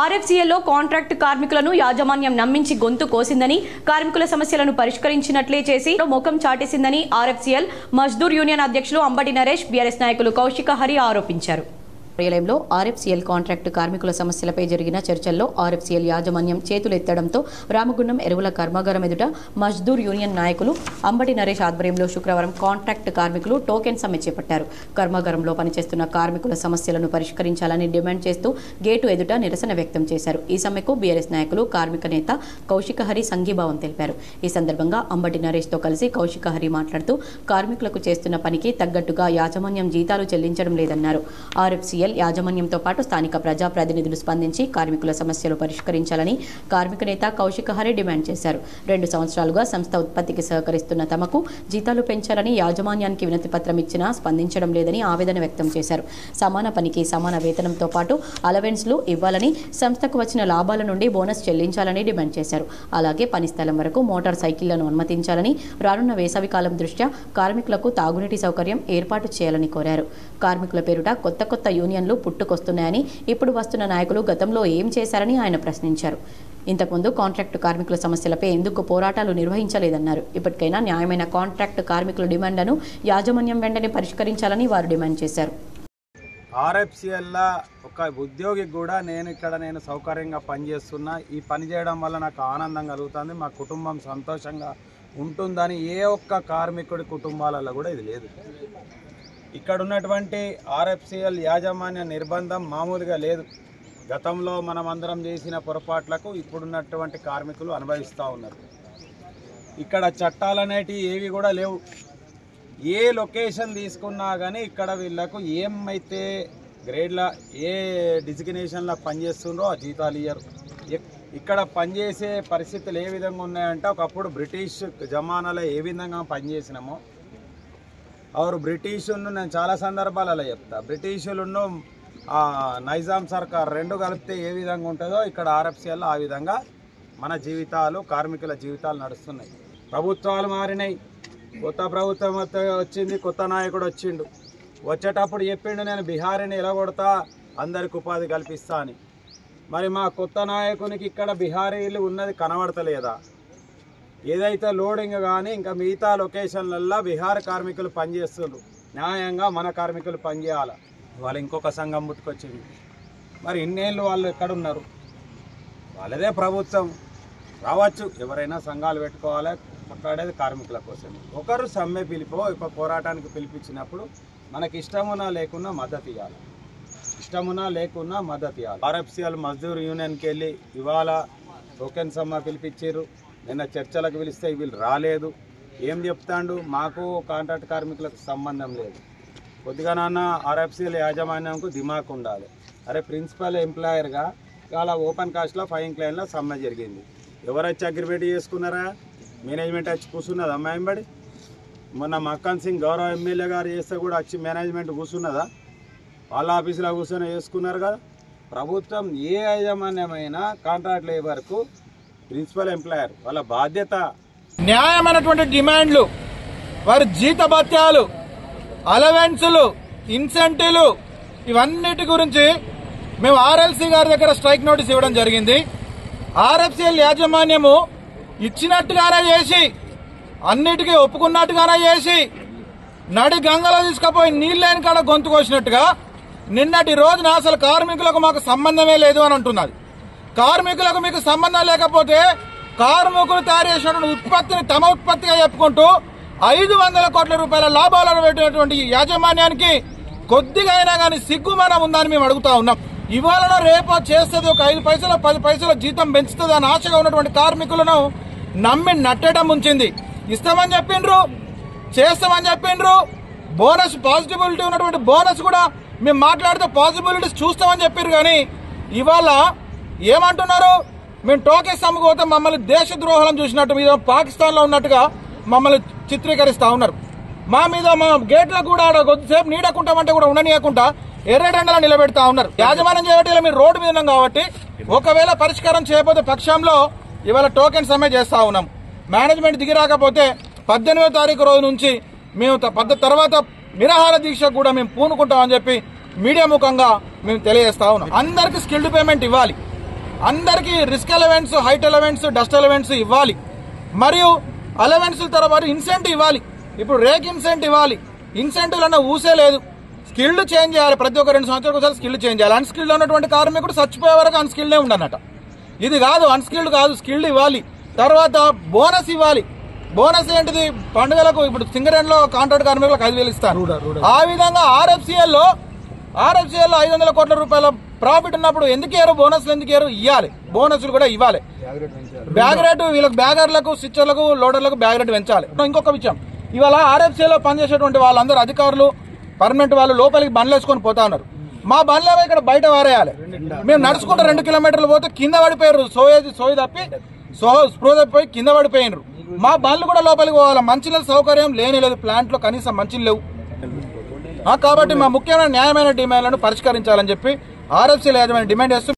ఆర్ఎఫ్సీఎల్లో contract కార్మికులను యాజమాన్యం నమ్మించి గొంతు కోసిందని, కార్మికుల సమస్యలను పరిష్కరించినట్లే చేసి ముఖం చాటేసిందని ఆర్ఎఫ్సీఎల్ మజ్దూర్ యూనియన్ అధ్యక్షులు అంబటి నరేష్, బీఆర్ఎస్ నాయకులు కౌశిక హరి ఆరోపించారు. కార్యాలయంలో ఆర్ఎఫ్సీఎల్ కాంట్రాక్టు కార్మికుల సమస్యలపై జరిగిన చర్చల్లో ఆర్ఎఫ్సీఎల్ యాజమాన్యం చేతులెత్తడంతో రామగుండం ఎరువుల కర్మాగారం ఎదుట మజ్దూర్ యూనియన్ నాయకులు అంబటి నరేష్ ఆధ్వర్యంలో శుక్రవారం కాంట్రాక్ట్ కార్మికులు టోకెన్ సమ్మె చేపట్టారు. కర్మాగారంలో పనిచేస్తున్న కార్మికుల సమస్యలను పరిష్కరించాలని డిమాండ్ చేస్తూ గేటు ఎదుట నిరసన వ్యక్తం చేశారు. ఈ సమ్మెకు బీఆర్ఎస్ నాయకులు, కార్మిక నేత కౌశిక హరి సంఘీభావం తెలిపారు. ఈ సందర్భంగా అంబటి నరేష్తో కలిసి కౌశిక హరి మాట్లాడుతూ కార్మికులకు చేస్తున్న పనికి తగ్గట్టుగా యాజమాన్యం జీతాలు చెల్లించడం లేదన్నారు. ఆర్ఎఫ్సీఎల్ యాజమాన్యంతో పాటు స్థానిక ప్రజాప్రతినిధులు స్పందించి కార్మికుల సమస్యలు పరిష్కరించాలని కార్మిక నేత కౌశిక హరి డిమాండ్ చేశారు. 2 సంవత్సరాలుగా సంస్థ ఉత్పత్తికి సహకరిస్తున్న తమకు జీతాలు పెంచాలని యాజమాన్యానికి వినతి పత్రం ఇచ్చినా స్పందించడం లేదని ఆవేదన వ్యక్తం చేశారు. సమాన పనికి సమాన వేతనంతో పాటు అలవెన్స్లు ఇవ్వాలని, సంస్థకు వచ్చిన లాభాల నుండి బోనస్ చెల్లించాలని డిమాండ్ చేశారు. అలాగే పని స్థలం వరకు మోటార్ సైకిళ్లను అనుమతించాలని, రానున్న వేసవికాలం దృష్ట్యా కార్మికులకు తాగునీటి సౌకర్యం ఏర్పాటు చేయాలని కోరారు. కార్మికుల పేరుట కొత్త యూనియన్లు పుట్టుకొస్తున్నాయని, ఇప్పుడు వస్తున్న నాయకులు గతంలో ఏం చేశారని ఆయన ప్రశ్నించారు. ఇంతకుముందు కాంట్రాక్టు కార్మికుల సమస్యలపై ఎందుకు పోరాటాలు నిర్వహించలేదన్నారు. ఇప్పటికైనా న్యాయమైన కాంట్రాక్టు కార్మికుల డిమాండ్లను యాజమాన్యం వెంటనే పరిష్కరించాలని వారు డిమాండ్ చేశారు. ఆర్ఎఫ్సీఎల్లో ఒక ఉద్యోగికి కూడా నేను సౌకర్యంగా పనిచేస్తున్నా, ఈ పని చేయడం వల్ల నాకు ఆనందం కలుగుతుంది, మా కుటుంబం సంతోషంగా ఉంటుందని ఏ ఒక్క కార్మికుడి కుటుంబాలలో కూడా ఇది లేదు. ఇక్కడ ఉన్నటువంటి ఆర్ఎఫ్సీఎల్ యాజమాన్య నిర్బంధం మామూలుగా లేదు. గతంలో మనం అందరం చేసిన పొరపాట్లకు ఇప్పుడున్నటువంటి కార్మికులు అనుభవిస్తూ ఉన్నారు. ఇక్కడ చట్టాలు అనేటివి ఏవి కూడా లేవు. ఏ లొకేషన్ తీసుకున్నా కానీ ఇక్కడ వీళ్ళకు ఏమైతే గ్రేడ్ల ఏ డిజిగ్నేషన్లో పనిచేస్తుండ్రో ఆ జీతాలు ఇయ్యరు. ఇక్కడ పనిచేసే పరిస్థితులు ఏ విధంగా ఉన్నాయంటే, ఒకప్పుడు బ్రిటిష్ జమానాలో ఏ విధంగా పనిచేసినామో బ్రిటిషులను నేను చాలా సందర్భాలలో చెప్తా, బ్రిటిషులను నైజాం సర్కార్ రెండు కలిపితే ఏ విధంగా ఉంటుందో ఇక్కడ ఆర్ఎఫ్సీఎల్లో ఆ విధంగా మన జీవితాలు, కార్మికుల జీవితాలు నడుస్తున్నాయి. ప్రభుత్వాలు మారినాయి, కొత్త ప్రభుత్వం వచ్చింది, కొత్త నాయకుడు వచ్చిండు. వచ్చేటప్పుడు చెప్పిండు నేను బీహారీని ఎలగొడతా, అందరికి ఉపాధి కల్పిస్తా అని. మరి మా కొత్త నాయకునికి ఇక్కడ బీహారీలు ఉన్నది కనబడతలేదా? ఏదైతే లోడింగ్ కానీ ఇంకా మిగతా లొకేషన్లల్లో బీహార్ కార్మికులు పనిచేస్తున్నారు, న్యాయంగా మన కార్మికులు పనిచేయాలి. వాళ్ళు ఇంకొక సంఘం పుట్టుకొచ్చింది. మరి ఇన్నేళ్ళు వాళ్ళు ఎక్కడున్నారు? వాళ్ళదే ప్రభుత్వం రావచ్చు, ఎవరైనా సంఘాలు పెట్టుకోవాలి, మాట్లాడేది కార్మికుల కోసం. ఒకరు సమ్మె పిలిపో ఒక పోరాటానికి పిలిపించినప్పుడు మనకి ఇష్టమున్నా లేకున్నా మద్దతు ఇవ్వాలి, ఇష్టమున్నా లేకున్నా మద్దతు ఇవ్వాలి. ఆర్ఎఫ్సీఎల్ మజ్దూర్ యూనియన్కి వెళ్ళి ఇవాళ టోకెన్ సమ్మె పిలిపించారు. నిన్న చర్చలకు పిలిస్తే వీళ్ళు రాలేదు. ఏం చెప్తాండు? మాకు కాంట్రాక్ట్ కార్మికులకు సంబంధం లేదు. కొద్దిగా నాన్న ఆర్ఎఫ్సీఎల్ యాజమాన్యంకు దిమాక్ ఉండాలి. అరే ప్రిన్సిపల్ ఎంప్లాయర్గా ఇవాళ ఓపెన్ కాస్ట్లో 5 క్లైన్లో సమ్మె జరిగింది. ఎవరొచ్చి అగ్రిమెంట్ చేసుకున్నారా? మేనేజ్మెంట్ వచ్చి కూర్చున్నదా అమ్మాయింబడి? మొన్న మక్కన్ సింగ్ గౌరవ ఎమ్మెల్యే గారు చేస్తే కూడా వచ్చి మేనేజ్మెంట్ కూర్చున్నదా? వాళ్ళ ఆఫీసులో కూర్చొని చేసుకున్నారు కదా. ప్రభుత్వం ఏ యాజమాన్యమైనా కాంట్రాక్ట్ లేబర్కు ప్రిన్సిపల్ ఎంప్లాయర్ వాళ్ళ బాధ్యత. న్యాయమైనటువంటి డిమాండ్లు, వారి జీతభత్యాలు, అలవెన్సులు, ఇన్సెంటివ్లు, ఇవన్నిటి గురించి మేము ఆర్ఎల్సీ గారి దగ్గర స్ట్రైక్ నోటీస్ ఇవ్వడం జరిగింది. ఆర్ఎఫ్సీఎల్ యాజమాన్యము ఇచ్చినట్టుగానే చేసి, అన్నిటికీ ఒప్పుకున్నట్టుగానే చేసి, నడి గంగలో తీసుకుపోయి నీళ్ళని కాడ గొంతు కోసినట్టుగా నిన్నటి రోజున అసలు కార్మికులకు మాకు సంబంధమే లేదు అని అంటున్నది. కార్మికులకు మీకు సంబంధం లేకపోతే కార్మికులు తయారు చేసినటువంటి ఉత్పత్తిని తమ ఉత్పత్తిగా చెప్పుకుంటూ 500 కోట్ల రూపాయల లాభాలను పెట్టినటువంటి యాజమాన్యానికి కొద్దిగా అయినా కానీ సిగ్గుమానం ఉందని మేము అడుగుతా ఉన్నాం. ఇవాళ రేపో చేస్తుంది, ఒక 5 పైసలు 10 పైసలు జీతం పెంచుతుంది అని ఆశగా ఉన్నటువంటి కార్మికులను నమ్మి నట్టడం ఉంచింది. ఇస్తామని చెప్పిండ్రు, చేస్తామని చెప్పిండ్రు. బోనస్ పాజిటివిటీ ఉన్నటువంటి బోనస్ కూడా మేము మాట్లాడితే పాజిబిలిటీస్ చూస్తామని చెప్పారు. కానీ ఇవాళ ఏమంటున్నారు? మేము టోకెన్స్ అమ్ముకోతే మమ్మల్ని దేశద్రోహం చూసినట్టు, మీద పాకిస్తాన్లో ఉన్నట్టుగా మమ్మల్ని చిత్రీకరిస్తా ఉన్నారు. మా మీద మా గేట్లకు కూడా కొద్దిసేపు నీడకుంటామంటే కూడా ఉండనీయకుండా ఎర్రడండలా నిలబెడతా ఉన్నారు. యాజమాన్యం చేయబట్టి మీరు రోడ్డు మీద ఉన్నాం కాబట్టి ఒకవేళ పరిష్కారం చేయకపోతే పక్షంలో ఇవాళ టోకెన్ సమ్మె చేస్తా ఉన్నాం. మేనేజ్మెంట్ దిగి రాకపోతే 18వ తారీఖు రోజు నుంచి మేము తర్వాత నిరాహార దీక్ష కూడా మేము పూనుకుంటామని చెప్పి మీడియా ముఖంగా మేము తెలియజేస్తా ఉన్నాం. అందరికి స్కిల్డ్ పేమెంట్ ఇవ్వాలి. అందరికీ risk allowance, height allowance, dust allowance ఇవ్వాలి. మరియు అలవెన్స్ తర్వాత ఇన్సెంటివ్ ఇవ్వాలి. ఇప్పుడు రేక్ ఇన్సెంటివ్ ఇవ్వాలి. ఇన్సెంటివ్ అన్న ఊసే లేదు. స్కిల్డ్ చేంజ్ చేయాలి. ప్రతి ఒక్క 2 సంవత్సరాలకు ఒకసారి స్కిల్డ్ చేంజ్ చేయాలి. అన్స్కిల్డ్ ఉన్నటువంటి కార్మికుడు చచ్చిపోయే వరకు అన్స్కిల్డే ఉండన్నట. ఇది కాదు, అన్స్కిల్డ్ కాదు, స్కిల్డ్ ఇవ్వాలి. తర్వాత బోనస్ ఇవ్వాలి. బోనస్ ఏంటిది? పండుగలకు ఇప్పుడు సింగరేణిలో కాంట్రాక్ట్ కార్మికులకు 5,000 ఇస్తారు. ఆ విధంగా ఆర్ఎఫ్సిఎల్లో 500 కోట్ల రూపాయల ప్రాఫిట్ ఉన్నప్పుడు ఎందుకు ఇయ్యారు? బోనస్లు ఎందుకు ఇయ్యారు? ఇవ్వాలి. బోనస్లు కూడా ఇవ్వాలి. బ్యాగ్ రేటు వీళ్ళకి బ్యాగర్లకు, స్టిచ్చర్లకు, లోడర్లకు బ్యాగ్ రేటు పెంచాలి. ఇంకొక విషయం, ఇవాళ ఆర్ఎఫ్సిఎల్లో పనిచేసేటువంటి వాళ్ళందరూ అధికారులు, పర్మనెంట్ వాళ్ళు లోపలికి బండ్లు వేసుకొని పోతా ఉన్నారు. మా బండ్లేమో ఇక్కడ బయట వారేయాలి. మేము నడుచుకుంటూ 2 కిలోమీటర్లు పోతే కింద పడిపోయారు. సోయి తప్పి స్ప్రో తప్పిపోయి కింద పడిపోయినారు. మా బండ్లు కూడా లోపలికి పోవాలి. మంచినీళ్ళ సౌకర్యం లేదు. ప్లాంట్లో కనీసం మంచిలు లేవు. కాబట్టి మా ముఖ్యమైన న్యాయమైన డిమాండ్లను పరిష్కరించాలని చెప్పి ఆర్ఎఫ్సిఎల్ యాజమాన్యం డిమాండ్ చేస్తూ